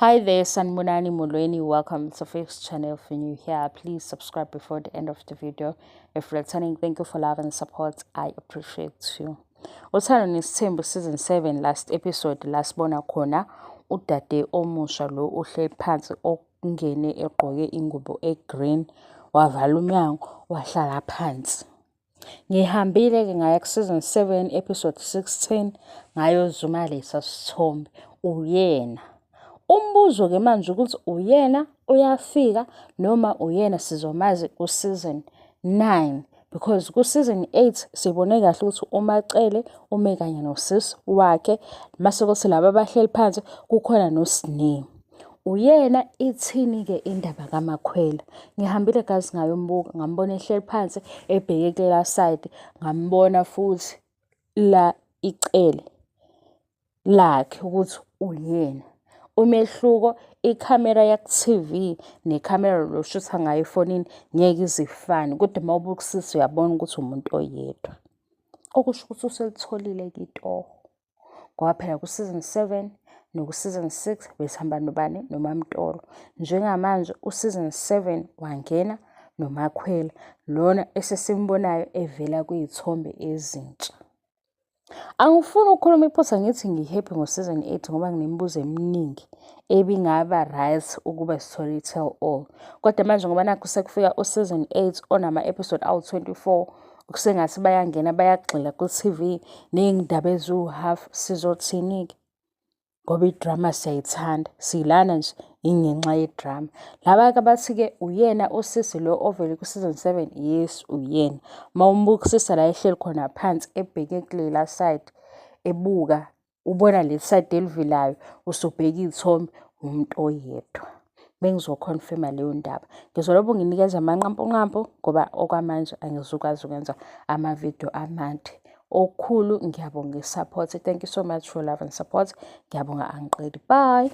Hi there, Sanmunani Mulweni. Welcome to Faith's channel. If you're new here, please subscribe before the end of the video. If returning, thank you for love and support. I appreciate you. Uthando Nesithembu season 7 last episode last bona khona udade omusha lo uhleli phansi okungene egqoke ingubo egreen wavala umnyango wahlala phansi. Ngihambile ke ngaya ku season 7 episode 16 ngayozuma lesa sithombe uyena. Umbuzo ke manje ukuthi uyena uyafika noma uyena sizomazi ku season 9 because ku season 8 sibone kahle ukuthi uMacele ume kanye nosisi wakhe mase kuthi laba abahleli phansi kukhona noSneh. Uyena ithini ke indaba kaMakhwela. Ngihambile guys ngayombuka ngambona ehleli phansi ebheke kulela side ngambona futhi la icele lakhe ukuthi uyena. Umehluko ikhamera yak-TV nekhamera lo shutha ngayo efonini ngeke izifane kodwa mawubuka sisi uyabona ukuthi umuntu oyedwa. Okusho ukuthi uselitholile itoho. Ngoba phela ku season 7 noku season 6 besihamba nobani noMaMtolo. Njengamanje u season 7 wangena noMakhwela lona esesimbonayo evela kuyithombe ezintsha. Angifuni ukukhuluma iphutha ngithi ngihappy ngo season 8 ngoba nginemibuzo eminingi ebingaba right ukuba sithole tell all. Kodwa manje ngoba nakho sekufika u season 8 onama episode awu-24 kusengathi bayangena bayagxila ku TV nezindaba eziwu-half sizothini ke ngoba idrama siyayithanda silana nje ingenxa yedrama. Laba ke bathi ke uyena usisi lo ovele ku season 7 yes uyena. Mawumbukisisa la ehleli khona phansi ebheke kulela side ebuka ubona le side elivilayo usubheka izithombe umuntu oyedwa. Bengizoconfirma leyo ndaba. Ngizolobu nginikeza amanqampunqampu ngoba okwamanje angizukwazi ukwenza ama-video amade. Okukhulu ngiyabonga support. Thank you so much for love and support. Ngiyabonga angiqedi. Bye.